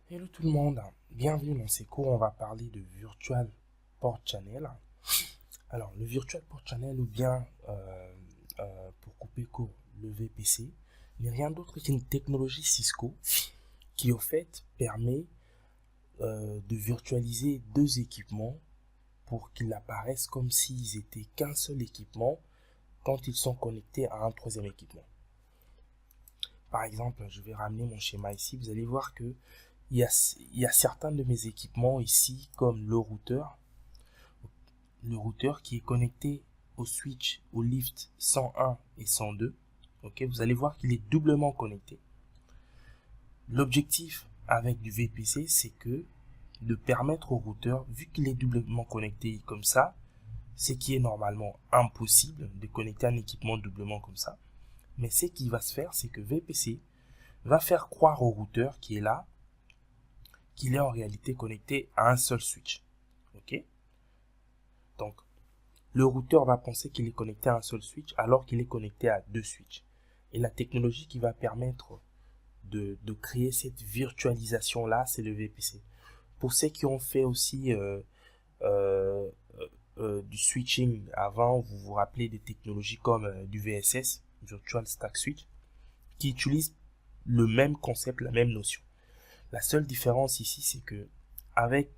Hello tout le monde, bienvenue dans ces cours, on va parler de Virtual Port Channel. Alors le Virtual Port Channel ou bien pour couper court le VPC n'est rien d'autre qu'une technologie Cisco qui au fait permet de virtualiser deux équipements pour qu'ils apparaissent comme s'ils étaient qu'un seul équipement quand ils sont connectés à un troisième équipement. Par exemple, je vais ramener mon schéma ici, vous allez voir que il y a certains de mes équipements ici, comme le routeur qui est connecté au switch, au lift 101 et 102. Ok, vous allez voir qu'il est doublement connecté. L'objectif avec du VPC, c'est que de permettre au routeur, vu qu'il est doublement connecté comme ça, ce qui est normalement impossible de connecter un équipement doublement comme ça. Mais ce qui va se faire, c'est que VPC va faire croire au routeur qui est là, qu'il est en réalité connecté à un seul switch. Ok? Donc, le routeur va penser qu'il est connecté à un seul switch alors qu'il est connecté à deux switches. Et la technologie qui va permettre de créer cette virtualisation-là, c'est le VPC. Pour ceux qui ont fait aussi du switching avant, vous vous rappelez des technologies comme du VSS, Virtual Stack Switch, qui utilisent le même concept, la même notion. La seule différence ici, c'est que avec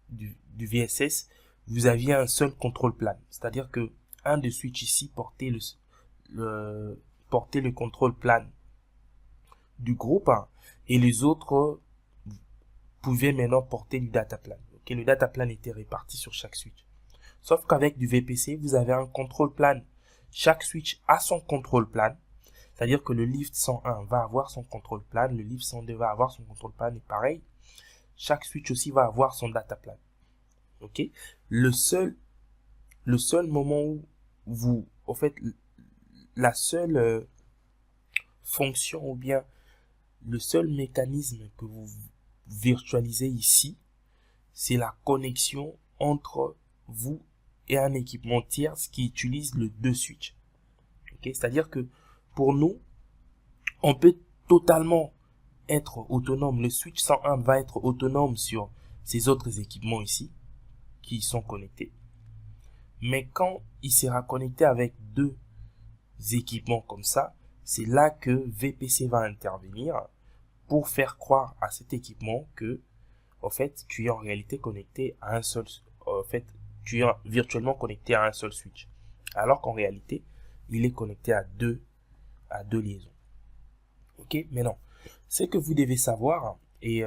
du VSS, vous aviez un seul contrôle plane. C'est-à-dire que un des switches ici portait le contrôle plane du groupe et les autres pouvaient maintenant porter du data plane. Okay, le data plane était réparti sur chaque switch. Sauf qu'avec du VPC, vous avez un contrôle plane. Chaque switch a son contrôle plane. C'est-à-dire que le lift 101 va avoir son contrôle plane, le lift 102 va avoir son contrôle plane et pareil, chaque switch aussi va avoir son data plane. Ok? Le seul moment où vous, en fait, la seule fonction ou bien le seul mécanisme que vous virtualisez ici, c'est la connexion entre vous et un équipement tierce qui utilise le deux switch. Ok? C'est-à-dire que pour nous, on peut totalement être autonome. Le switch 101 va être autonome sur ces autres équipements ici qui y sont connectés. Mais quand il sera connecté avec deux équipements comme ça, c'est là que VPC va intervenir pour faire croire à cet équipement que, en fait, tu es en réalité connecté à un seul, en fait, tu es virtuellement connecté à un seul switch. Alors qu'en réalité, il est connecté à deux liaisons. Ok, mais non. Ce que vous devez savoir, et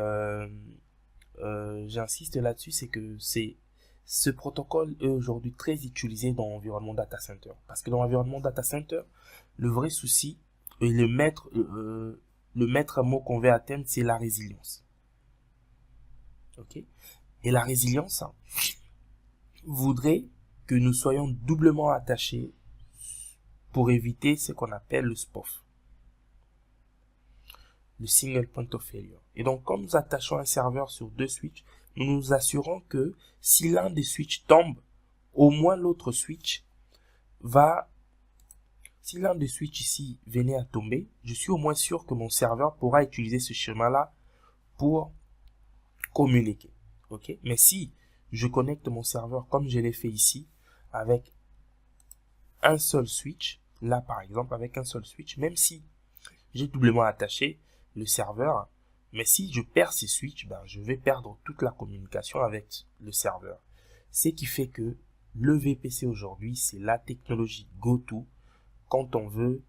j'insiste là-dessus, c'est que ce protocole est aujourd'hui très utilisé dans l'environnement data center. Parce que dans l'environnement data center, le vrai souci, et le maître mot qu'on veut atteindre, c'est la résilience. Ok? Et la résilience voudrait que nous soyons doublement attachés pour éviter ce qu'on appelle le SPOF. Le single point of failure. Et donc, quand nous attachons un serveur sur deux switches, nous nous assurons que si l'un des switches tombe, au moins l'autre switch va... Si l'un des switches ici venait à tomber, je suis au moins sûr que mon serveur pourra utiliser ce schéma-là pour communiquer. Ok? Mais si je connecte mon serveur comme je l'ai fait ici, avec un seul switch, là par exemple, avec un seul switch, même si j'ai doublement attaché le serveur, mais si je perds ces switches, ben, je vais perdre toute la communication avec le serveur. Ce qui fait que le VPC aujourd'hui, c'est la technologie go-to quand on veut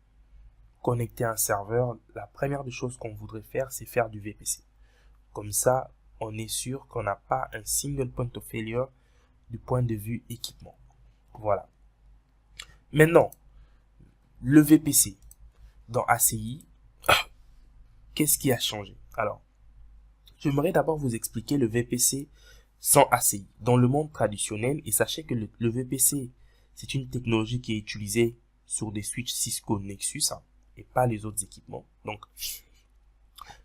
connecter un serveur. La première des choses qu'on voudrait faire, c'est faire du VPC. Comme ça, on est sûr qu'on n'a pas un single point of failure du point de vue équipement. Voilà. Maintenant, le VPC dans ACI, qu'est-ce qui a changé? Alors, j'aimerais d'abord vous expliquer le VPC sans ACI. Dans le monde traditionnel, et sachez que le VPC, c'est une technologie qui est utilisée sur des switches Cisco Nexus et pas les autres équipements. Donc,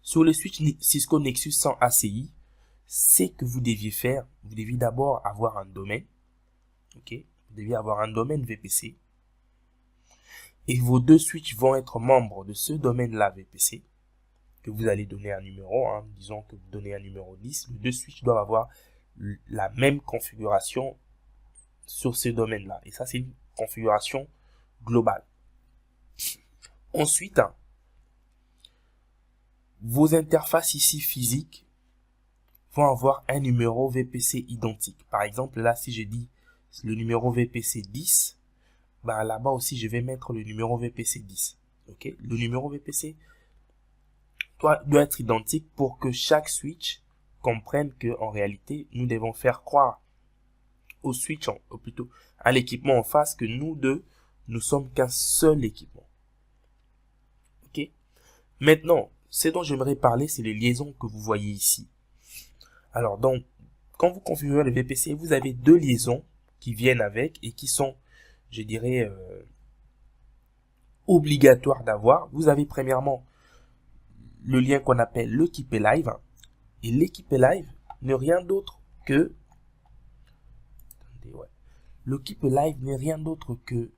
sur les switches Cisco Nexus sans ACI, c'est que vous deviez faire, vous deviez d'abord avoir un domaine. Ok, vous deviez avoir un domaine VPC. Et vos deux switches vont être membres de ce domaine-là VPC. que vous allez donner un numéro, hein, disons que vous donnez un numéro 10, les deux switches doivent avoir la même configuration sur ce domaine-là. Et ça, c'est une configuration globale. Ensuite, vos interfaces ici physiques vont avoir un numéro VPC identique. Par exemple, là, si je dis le numéro VPC 10, ben là-bas aussi, je vais mettre le numéro VPC 10. Ok, le numéro VPC doit être identique pour que chaque switch comprenne que en réalité, nous devons faire croire au switch, ou plutôt à l'équipement en face, que nous deux, nous sommes qu'un seul équipement. Ok. Maintenant, ce dont j'aimerais parler, c'est les liaisons que vous voyez ici. Alors, donc, quand vous configurez le VPC, vous avez deux liaisons qui viennent avec et qui sont, je dirais, obligatoires d'avoir. Vous avez premièrement le lien qu'on appelle le Keep Live. Et l'équipe live n'est rien d'autre que... Le Keep Live n'est rien d'autre que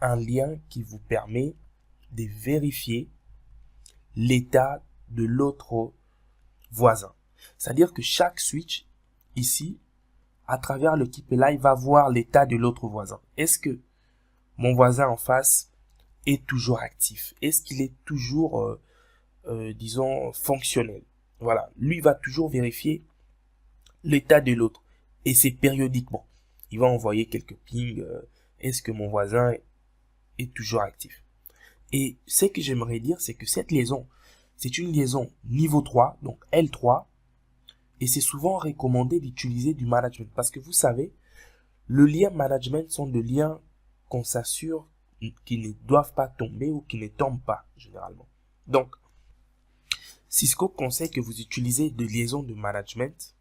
un lien qui vous permet de vérifier l'état de l'autre voisin. C'est-à-dire que chaque switch ici, à travers le Keep Live, va voir l'état de l'autre voisin. Est-ce que mon voisin en face est toujours actif? Est-ce qu'il est toujours, disons, fonctionnel? Voilà, lui va toujours vérifier l'état de l'autre. Et c'est périodiquement. Il va envoyer quelques pings. Est-ce que mon voisin est toujours actif? Et ce que j'aimerais dire, c'est que cette liaison, c'est une liaison niveau 3, donc L3. Et c'est souvent recommandé d'utiliser du management. Parce que vous savez, le lien management sont des liens qu'on s'assure qu'ils ne doivent pas tomber ou qui ne tombent pas, généralement. Donc, Cisco conseille que vous utilisez des liaisons de management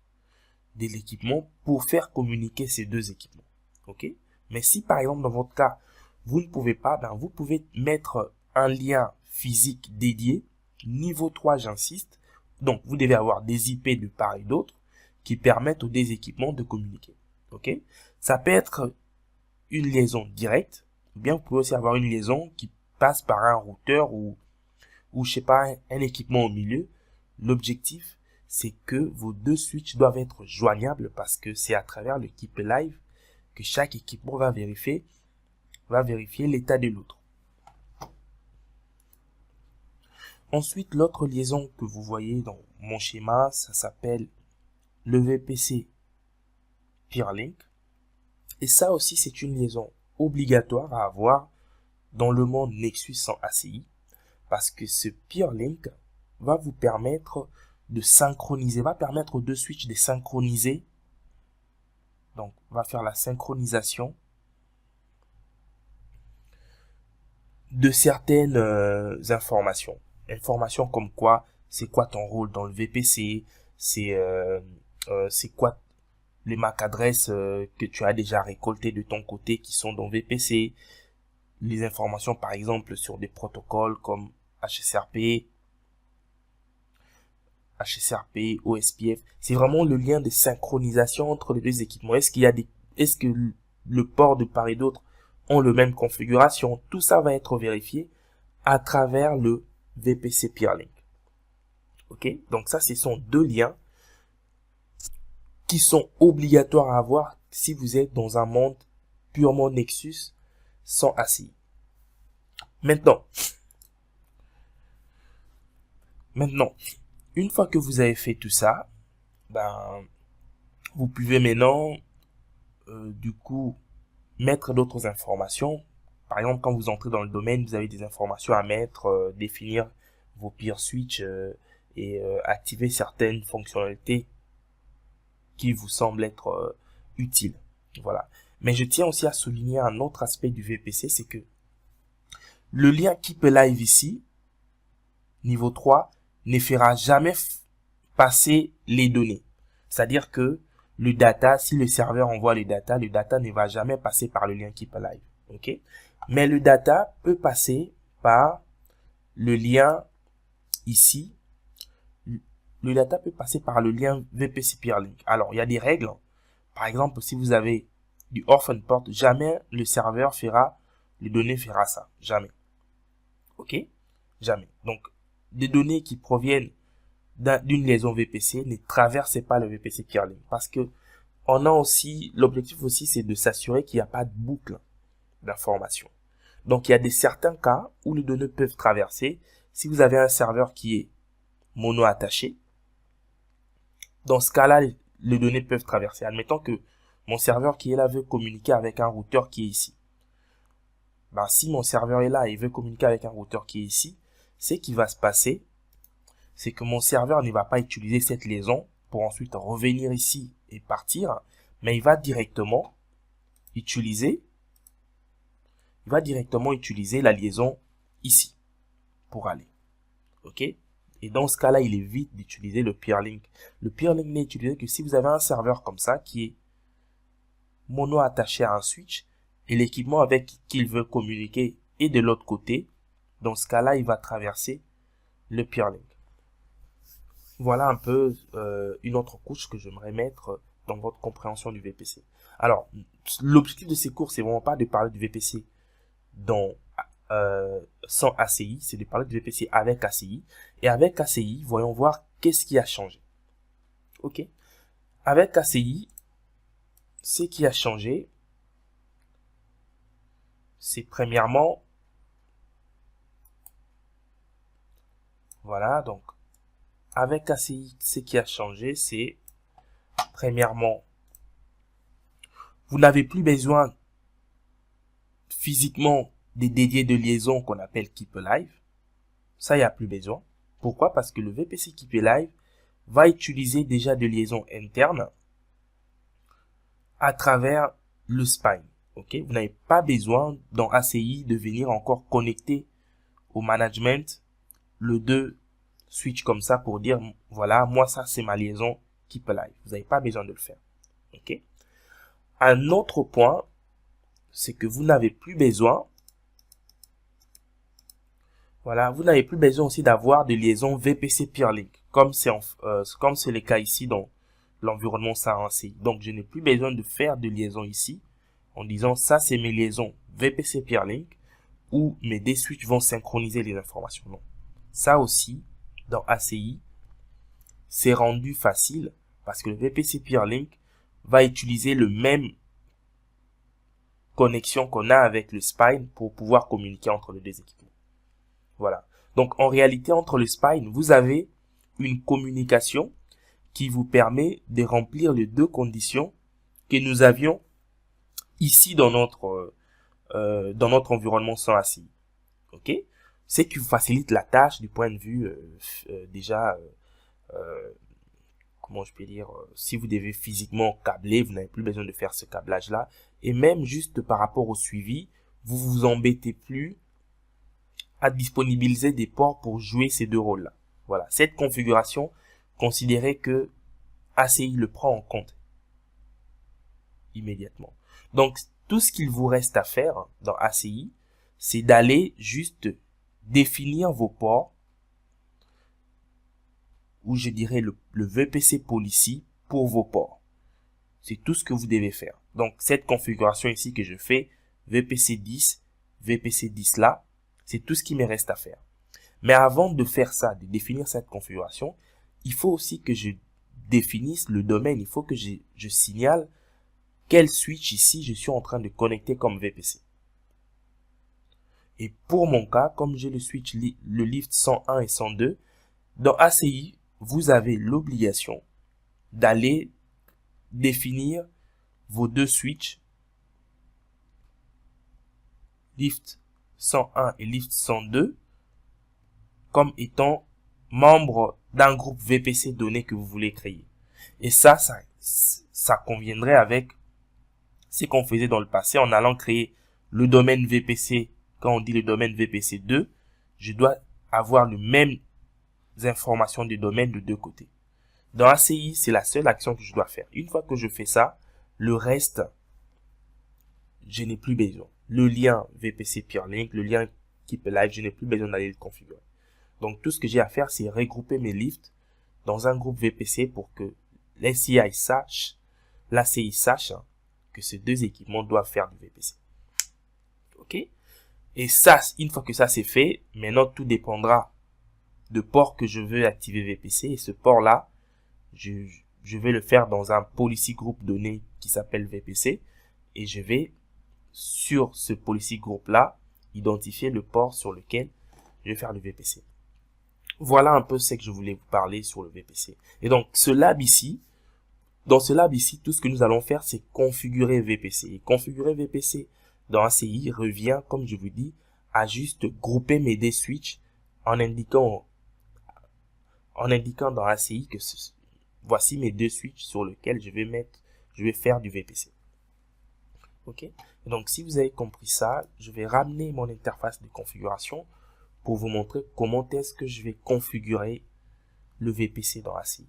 de l'équipement pour faire communiquer ces deux équipements. Ok? Mais si par exemple dans votre cas, vous ne pouvez pas, ben vous pouvez mettre un lien physique dédié, niveau 3 j'insiste. Donc vous devez avoir des IP de part et d'autre qui permettent aux deux équipements de communiquer. Ok? Ça peut être une liaison directe, ou bien vous pouvez aussi avoir une liaison qui passe par un routeur ou je sais pas, un équipement au milieu. L'objectif, c'est que vos deux switches doivent être joignables parce que c'est à travers le Keep Live que chaque équipement va vérifier l'état de l'autre. Ensuite, l'autre liaison que vous voyez dans mon schéma, ça s'appelle le VPC Peerlink. Et ça aussi, c'est une liaison obligatoire à avoir dans le monde Nexus sans ACI. Parce que ce Peerlink va vous permettre de synchroniser, va permettre aux deux switches de synchroniser. Donc, on va faire la synchronisation de certaines informations. Informations comme quoi, c'est quoi ton rôle dans le VPC, c'est quoi les MAC adresses que tu as déjà récoltées de ton côté qui sont dans VPC, les informations par exemple sur des protocoles comme HSRP, OSPF. C'est vraiment le lien de synchronisation entre les deux équipements. Est-ce que le port de part et d'autre ont la même configuration? Tout ça va être vérifié à travers le VPC Peerlink. Ok? Donc ça, ce sont deux liens qui sont obligatoires à avoir si vous êtes dans un monde purement Nexus sans ACI. Maintenant, une fois que vous avez fait tout ça, ben, vous pouvez maintenant, du coup, mettre d'autres informations. Par exemple, quand vous entrez dans le domaine, vous avez des informations à mettre, définir vos peer switch et activer certaines fonctionnalités qui vous semblent être utiles. Voilà. Mais je tiens aussi à souligner un autre aspect du VPC, c'est que le lien Keep Live ici, niveau 3, ne fera jamais passer les données. C'est-à-dire que le data, si le serveur envoie le data ne va jamais passer par le lien Keep Live. Ok? Mais le data peut passer par le lien ici. Le data peut passer par le lien VPC Peerlink. Alors, il y a des règles. Par exemple, si vous avez du orphan port, jamais le serveur les données fera ça. Jamais. Ok? Jamais. Donc, des données qui proviennent d'une liaison VPC ne traversent pas le VPC peerlink, parce que on a aussi, l'objectif aussi, c'est de s'assurer qu'il n'y a pas de boucle d'information. Donc, il y a certains cas où les données peuvent traverser. Si vous avez un serveur qui est mono-attaché, dans ce cas-là, les données peuvent traverser. Admettons que mon serveur qui est là veut communiquer avec un routeur qui est ici. Ben, si mon serveur est là et veut communiquer avec un routeur qui est ici, ce qui va se passer, c'est que mon serveur ne va pas utiliser cette liaison pour ensuite revenir ici et partir, mais il va directement utiliser la liaison ici pour aller. OK? Et dans ce cas-là, il évite d'utiliser le peerlink. Le peerlink n'est utilisé que si vous avez un serveur comme ça qui est mono attaché à un switch et l'équipement avec qui il veut communiquer est de l'autre côté. Dans ce cas-là, il va traverser le peerlink. Voilà un peu une autre couche que j'aimerais mettre dans votre compréhension du VPC. Alors, l'objectif de ces cours, c'est vraiment pas de parler du VPC sans ACI, c'est de parler du VPC avec ACI. Et avec ACI, voyons voir qu'est-ce qui a changé. OK? Avec ACI, ce qui a changé, c'est premièrement, voilà, donc, avec ACI, ce qui a changé, c'est, premièrement, vous n'avez plus besoin physiquement des dédiés de liaison qu'on appelle Keep Alive. Ça, il n'y a plus besoin. Pourquoi? Parce que le VPC Keep Alive va utiliser déjà des liaisons internes à travers le spine. OK? Vous n'avez pas besoin dans ACI de venir encore connecter au management le 2 switch comme ça pour dire, voilà, moi ça c'est ma liaison Keep Alive. Vous n'avez pas besoin de le faire. OK? Un autre point, c'est que vous n'avez plus besoin, voilà, vous n'avez plus besoin aussi d'avoir de liaison VPC peerlink, comme c'est le cas ici dans l'environnement SANCI. Donc, je n'ai plus besoin de faire de liaison ici, en disant ça c'est mes liaisons VPC peerlink, où mes deux switches vont synchroniser les informations. Non. Ça aussi, dans ACI, c'est rendu facile, parce que le VPC peerlink va utiliser le même connexion qu'on a avec le spine pour pouvoir communiquer entre les deux équipements. Voilà. Donc, en réalité, entre le spine, vous avez une communication qui vous permet de remplir les deux conditions que nous avions ici dans notre environnement sans ACI. OK? C'est qui vous facilite la tâche du point de vue comment je peux dire, si vous devez physiquement câbler, vous n'avez plus besoin de faire ce câblage-là. Et même juste par rapport au suivi, vous vous embêtez plus à disponibiliser des ports pour jouer ces deux rôles-là. Voilà. Cette configuration, considérez que ACI le prend en compte immédiatement. Donc, tout ce qu'il vous reste à faire dans ACI, c'est d'aller juste définir vos ports, ou je dirais le VPC policy pour vos ports. C'est tout ce que vous devez faire. Donc, cette configuration ici que je fais, VPC 10, VPC 10 là, c'est tout ce qui me reste à faire. Mais avant de faire ça, de définir cette configuration, il faut aussi que je définisse le domaine. Il faut que je signale quel switch ici je suis en train de connecter comme VPC. Et pour mon cas, comme j'ai le switch, le lift 101 et 102, dans ACI, vous avez l'obligation d'aller définir vos deux switches, lift 101 et lift 102, comme étant membres d'un groupe VPC donné que vous voulez créer. Et ça conviendrait avec ce qu'on faisait dans le passé en allant créer le domaine VPC. Quand on dit le domaine VPC 2, je dois avoir les mêmes informations du domaine de deux côtés. Dans ACI, c'est la seule action que je dois faire. Une fois que je fais ça, le reste, je n'ai plus besoin. Le lien VPC peerlink, le lien Keep Alive, je n'ai plus besoin d'aller le configurer. Donc, tout ce que j'ai à faire, c'est regrouper mes lifts dans un groupe VPC pour que l'ACI sache que ces deux équipements doivent faire du VPC. OK? Et ça, une fois que ça c'est fait, maintenant tout dépendra de port que je veux activer VPC. Et ce port-là, je vais le faire dans un policy group donné qui s'appelle VPC. Et je vais, sur ce policy group-là, identifier le port sur lequel je vais faire le VPC. Voilà un peu ce que je voulais vous parler sur le VPC. Et donc, ce lab ici, dans ce lab ici, tout ce que nous allons faire, c'est configurer VPC. Et configurer VPC dans ACI revient, comme je vous dis, à juste grouper mes D switch en indiquant dans ACI que voici mes deux switches sur lesquels je vais faire du VPC. Ok. Et donc, si vous avez compris ça, je vais ramener mon interface de configuration pour vous montrer comment est-ce que je vais configurer le VPC dans ACI.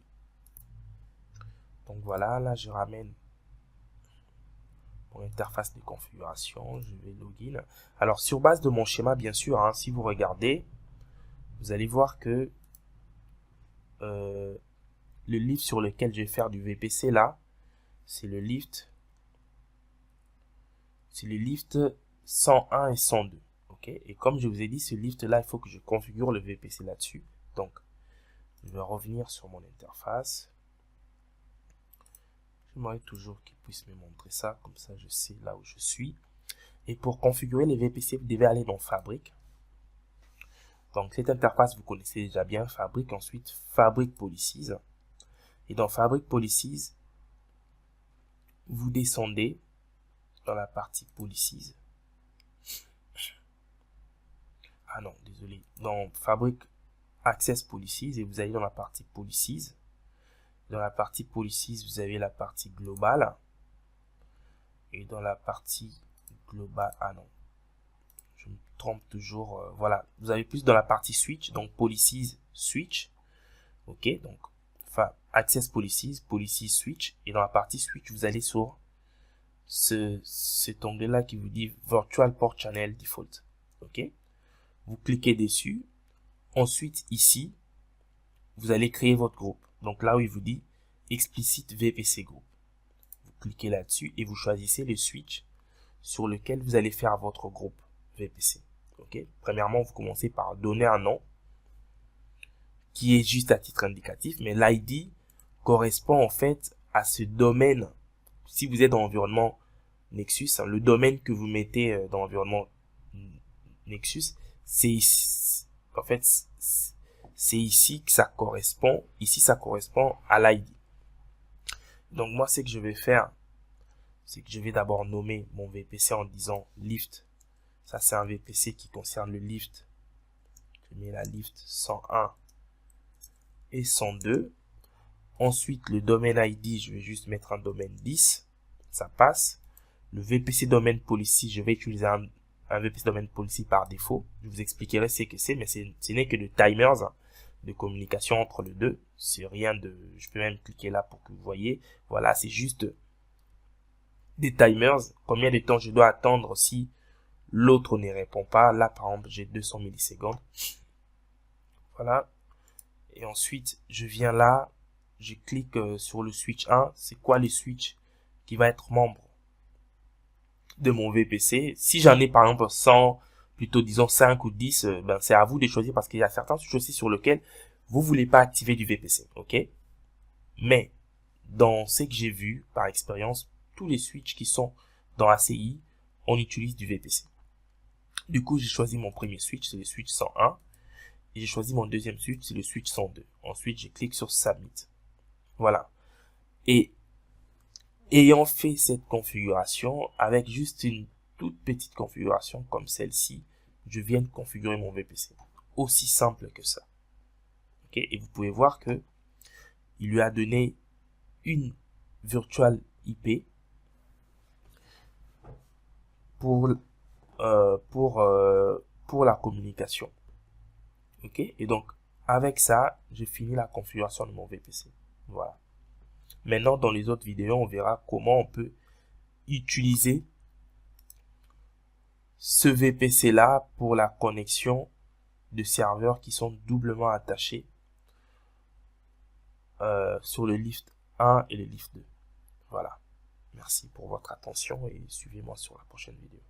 Donc voilà, là je ramène mon interface de configuration, je vais login. Alors sur base de mon schéma, bien sûr, hein, si vous regardez, vous allez voir que le lift sur lequel je vais faire du VPC là, c'est le lift 101 et 102. Ok. Et comme je vous ai dit, ce lift là, il faut que je configure le VPC là-dessus. Donc, je vais revenir sur mon interface. J'aimerais toujours qu'il puisse me montrer ça, comme ça je sais là où je suis. Et pour configurer les VPC, vous devez aller dans Fabric. Donc cette interface, vous connaissez déjà bien Fabric. Ensuite, Fabric Policies. Et dans Fabric Policies, vous descendez dans la partie Policies. Ah non, désolé. Dans Fabric Access Policies et vous allez dans la partie Policies. Dans la partie Policies, vous avez la partie globale. Et dans la partie globale, ah non, je me trompe toujours. Voilà, vous avez plus dans la partie Switch, donc Policies Switch. Ok, donc Access Policies, Policies Switch. Et dans la partie Switch, vous allez sur cet onglet-là qui vous dit Virtual Port Channel Default. Ok, vous cliquez dessus. Ensuite, ici, vous allez créer votre groupe. Donc là où il vous dit Explicit VPC Group. Vous cliquez là-dessus et vous choisissez le switch sur lequel vous allez faire votre groupe VPC. Ok. Premièrement, vous commencez par donner un nom qui est juste à titre indicatif, mais l'ID correspond en fait à ce domaine. Si vous êtes dans l'environnement Nexus, hein, le domaine que vous mettez dans l'environnement Nexus, c'est ici. En fait, c'est ici que ça correspond. Ici, ça correspond à l'ID. Donc, moi, ce que je vais faire, c'est que je vais d'abord nommer mon VPC en disant lift. Ça, c'est un VPC qui concerne le lift. Je mets la lift 101 et 102. Ensuite, le domaine ID, je vais juste mettre un domaine 10. Ça passe. Le VPC domaine policy, je vais utiliser un VPC domaine policy par défaut. Je vous expliquerai ce que c'est, mais ce n'est que de timers, hein, de communication entre les deux. C'est rien de... Je peux même cliquer là pour que vous voyez. Voilà, c'est juste des timers. Combien de temps je dois attendre si l'autre ne répond pas. Là, par exemple, j'ai 200 millisecondes. Voilà. Et ensuite, je viens là. Je clique sur le switch 1. C'est quoi le switch qui va être membre de mon VPC? Si j'en ai par exemple 100, plutôt disons 5 ou 10, ben c'est à vous de choisir parce qu'il y a certains switches aussi sur lesquels vous voulez pas activer du VPC. Ok? Mais dans ce que j'ai vu par expérience, tous les switches qui sont dans ACI, on utilise du VPC. Du coup, j'ai choisi mon premier switch, c'est le switch 101. Et j'ai choisi mon deuxième switch, c'est le switch 102. Ensuite, je clique sur Submit. Voilà. Et ayant fait cette configuration, avec juste une toute petite configuration comme celle-ci, je viens de configurer mon VPC. Aussi simple que ça. Okay? Et vous pouvez voir que il lui a donné une virtual IP pour la communication. Ok, et donc avec ça, j'ai fini la configuration de mon VPC. Voilà. Maintenant, dans les autres vidéos, on verra comment on peut utiliser ce VPC là pour la connexion de serveurs qui sont doublement attachés sur le lift 1 et le lift 2. Voilà. Merci pour votre attention et suivez-moi sur la prochaine vidéo.